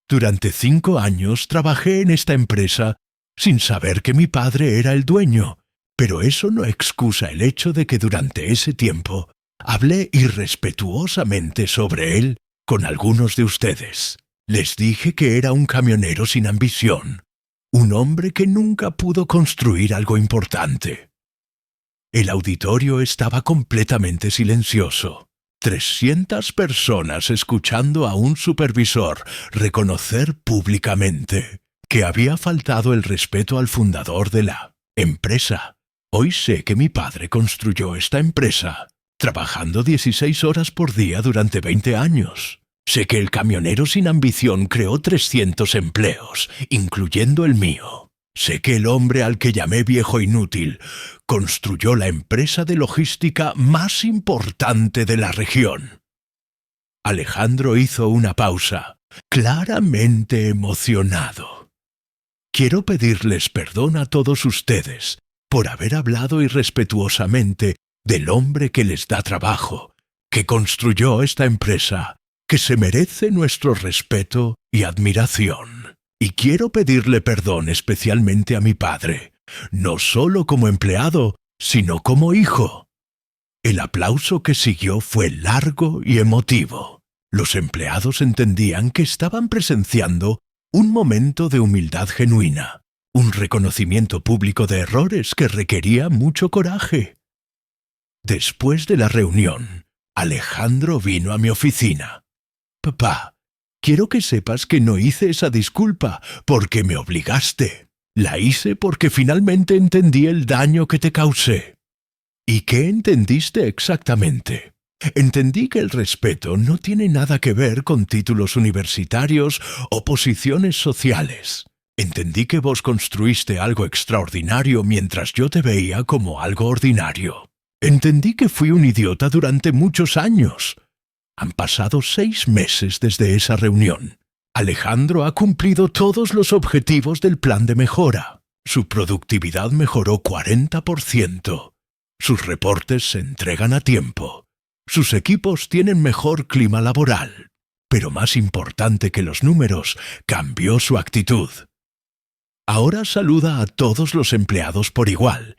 Durante 5 años trabajé en esta empresa sin saber que mi padre era el dueño, pero eso no excusa el hecho de que durante ese tiempo hablé irrespetuosamente sobre él con algunos de ustedes. Les dije que era un camionero sin ambición, un hombre que nunca pudo construir algo importante. El auditorio estaba completamente silencioso. 300 personas escuchando a un supervisor reconocer públicamente que había faltado el respeto al fundador de la empresa. Hoy sé que mi padre construyó esta empresa, trabajando 16 horas por día durante 20 años. Sé que el camionero sin ambición creó 300 empleos, incluyendo el mío. Sé que el hombre al que llamé viejo inútil construyó la empresa de logística más importante de la región. Alejandro hizo una pausa, claramente emocionado. Quiero pedirles perdón a todos ustedes por haber hablado irrespetuosamente del hombre que les da trabajo, que construyó esta empresa, que se merece nuestro respeto y admiración. Y quiero pedirle perdón especialmente a mi padre, no solo como empleado, sino como hijo. El aplauso que siguió fue largo y emotivo. Los empleados entendían que estaban presenciando un momento de humildad genuina, un reconocimiento público de errores que requería mucho coraje. Después de la reunión, Alejandro vino a mi oficina. «Papá, quiero que sepas que no hice esa disculpa porque me obligaste. La hice porque finalmente entendí el daño que te causé». «¿Y qué entendiste exactamente?» «Entendí que el respeto no tiene nada que ver con títulos universitarios o posiciones sociales. Entendí que vos construiste algo extraordinario mientras yo te veía como algo ordinario. Entendí que fui un idiota durante muchos años». Han pasado 6 meses desde esa reunión. Alejandro ha cumplido todos los objetivos del plan de mejora. Su productividad mejoró 40%. Sus reportes se entregan a tiempo. Sus equipos tienen mejor clima laboral. Pero más importante que los números, cambió su actitud. Ahora saluda a todos los empleados por igual,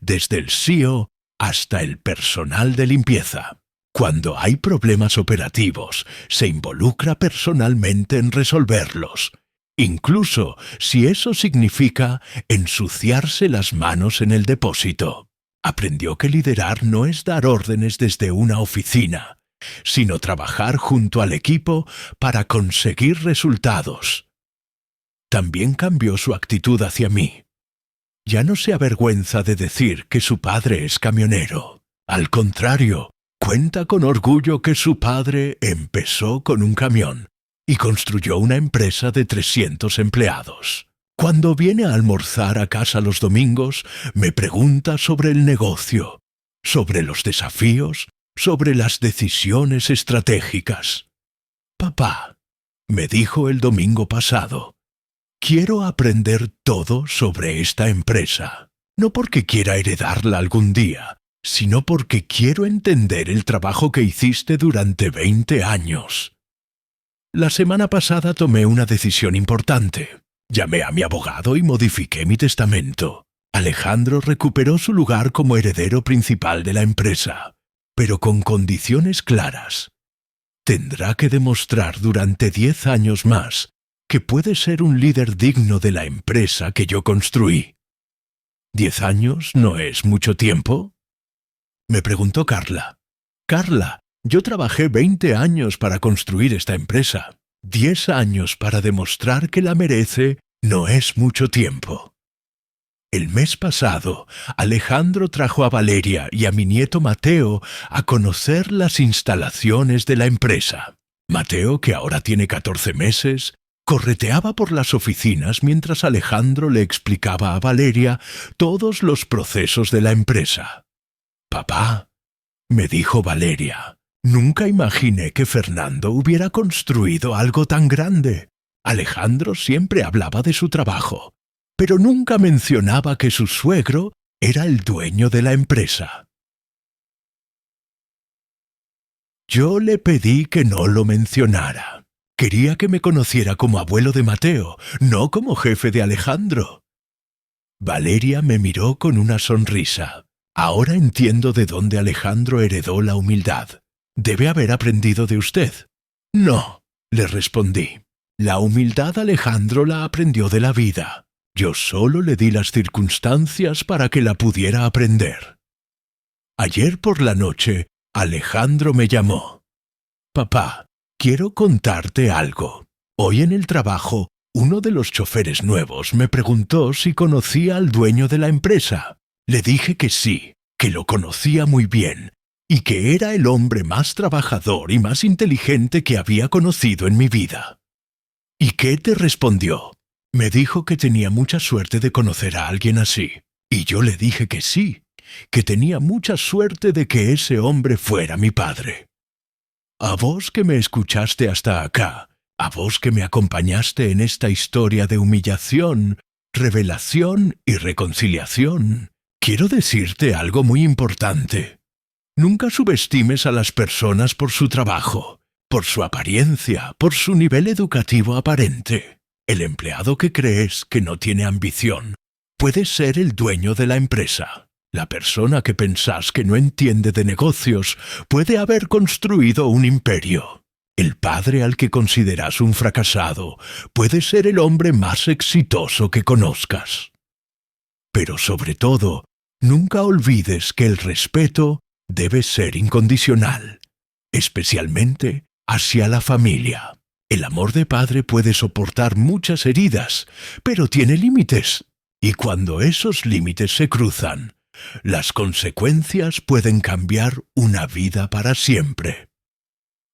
desde el CEO hasta el personal de limpieza. Cuando hay problemas operativos, se involucra personalmente en resolverlos, incluso si eso significa ensuciarse las manos en el depósito. Aprendió que liderar no es dar órdenes desde una oficina, sino trabajar junto al equipo para conseguir resultados. También cambió su actitud hacia mí. Ya no se avergüenza de decir que su padre es camionero. Al contrario, cuenta con orgullo que su padre empezó con un camión y construyó una empresa de 300 empleados. Cuando viene a almorzar a casa los domingos, me pregunta sobre el negocio, sobre los desafíos, sobre las decisiones estratégicas. «Papá», me dijo el domingo pasado, «quiero aprender todo sobre esta empresa». No porque quiera heredarla algún día, sino porque quiero entender el trabajo que hiciste durante 20 años. La semana pasada tomé una decisión importante. Llamé a mi abogado y modifiqué mi testamento. Alejandro recuperó su lugar como heredero principal de la empresa, pero con condiciones claras. Tendrá que demostrar durante 10 años más que puede ser un líder digno de la empresa que yo construí. ¿10 años no es mucho tiempo? Me preguntó Carla. Carla, yo trabajé 20 años para construir esta empresa. 10 años para demostrar que la merece no es mucho tiempo. El mes pasado, Alejandro trajo a Valeria y a mi nieto Mateo a conocer las instalaciones de la empresa. Mateo, que ahora tiene 14 meses, correteaba por las oficinas mientras Alejandro le explicaba a Valeria todos los procesos de la empresa. «Papá», me dijo Valeria, «nunca imaginé que Fernando hubiera construido algo tan grande. Alejandro siempre hablaba de su trabajo, pero nunca mencionaba que su suegro era el dueño de la empresa». Yo le pedí que no lo mencionara. Quería que me conociera como abuelo de Mateo, no como jefe de Alejandro. Valeria me miró con una sonrisa. Ahora entiendo de dónde Alejandro heredó la humildad. Debe haber aprendido de usted. No, le respondí. La humildad Alejandro la aprendió de la vida. Yo solo le di las circunstancias para que la pudiera aprender. Ayer por la noche, Alejandro me llamó. «Papá, quiero contarte algo. Hoy en el trabajo, uno de los choferes nuevos me preguntó si conocía al dueño de la empresa. Le dije que sí, que lo conocía muy bien, y que era el hombre más trabajador y más inteligente que había conocido en mi vida». «¿Y qué te respondió?» Me dijo que tenía mucha suerte de conocer a alguien así, y yo le dije que sí, que tenía mucha suerte de que ese hombre fuera mi padre. A vos que me escuchaste hasta acá, a vos que me acompañaste en esta historia de humillación, revelación y reconciliación, quiero decirte algo muy importante. Nunca subestimes a las personas por su trabajo, por su apariencia, por su nivel educativo aparente. El empleado que crees que no tiene ambición puede ser el dueño de la empresa. La persona que pensás que no entiende de negocios puede haber construido un imperio. El padre al que consideras un fracasado puede ser el hombre más exitoso que conozcas. Pero sobre todo, nunca olvides que el respeto debe ser incondicional, especialmente hacia la familia. El amor de padre puede soportar muchas heridas, pero tiene límites, y cuando esos límites se cruzan, las consecuencias pueden cambiar una vida para siempre.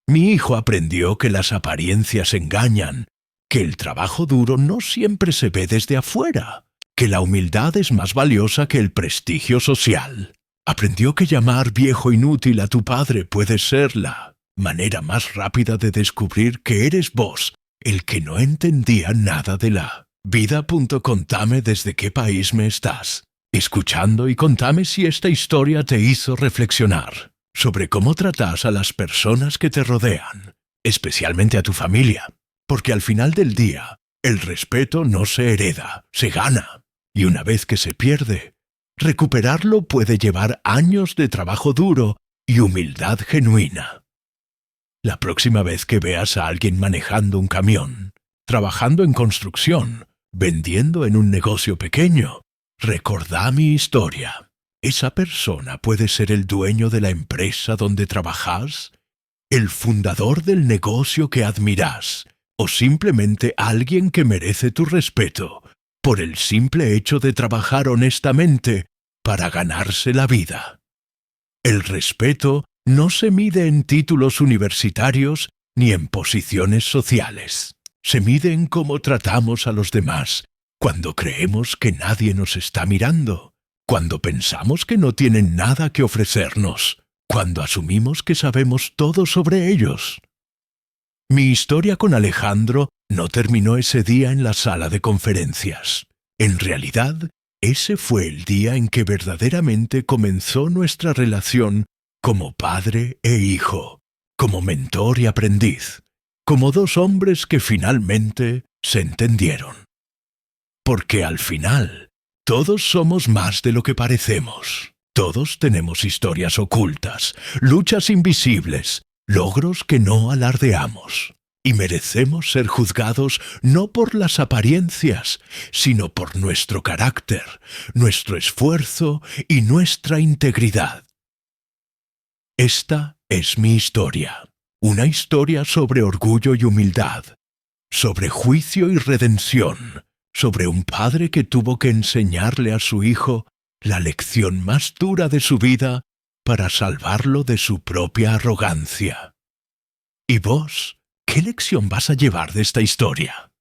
Mi hijo aprendió que las apariencias engañan, que el trabajo duro no siempre se ve desde afuera, que la humildad es más valiosa que el prestigio social. Aprendió que llamar viejo inútil a tu padre puede ser la manera más rápida de descubrir que eres vos, el que no entendía nada de la vida. Contame desde qué país me estás escuchando y contame si esta historia te hizo reflexionar sobre cómo tratas a las personas que te rodean, especialmente a tu familia, porque al final del día, el respeto no se hereda, se gana, y una vez que se pierde, recuperarlo puede llevar años de trabajo duro y humildad genuina. La próxima vez que veas a alguien manejando un camión, trabajando en construcción, vendiendo en un negocio pequeño, recordá mi historia. Esa persona puede ser el dueño de la empresa donde trabajás, el fundador del negocio que admirás, o simplemente alguien que merece tu respeto por el simple hecho de trabajar honestamente para ganarse la vida. El respeto no se mide en títulos universitarios ni en posiciones sociales. Se mide en cómo tratamos a los demás cuando creemos que nadie nos está mirando, cuando pensamos que no tienen nada que ofrecernos, cuando asumimos que sabemos todo sobre ellos. Mi historia con Alejandro no terminó ese día en la sala de conferencias. En realidad, Ese fue el día en que verdaderamente comenzó nuestra relación como padre e hijo, como mentor y aprendiz, como dos hombres que finalmente se entendieron. Porque al final, todos somos más de lo que parecemos. Todos tenemos historias ocultas, luchas invisibles, logros que no alardeamos. Y merecemos ser juzgados no por las apariencias, sino por nuestro carácter, nuestro esfuerzo y nuestra integridad. Esta es mi historia, una historia sobre orgullo y humildad, sobre juicio y redención, sobre un padre que tuvo que enseñarle a su hijo la lección más dura de su vida para salvarlo de su propia arrogancia. ¿Y vos? ¿Qué lección vas a llevar de esta historia?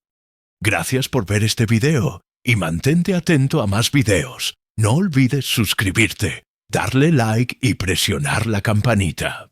Gracias por ver este video y mantente atento a más videos. No olvides suscribirte, darle like y presionar la campanita.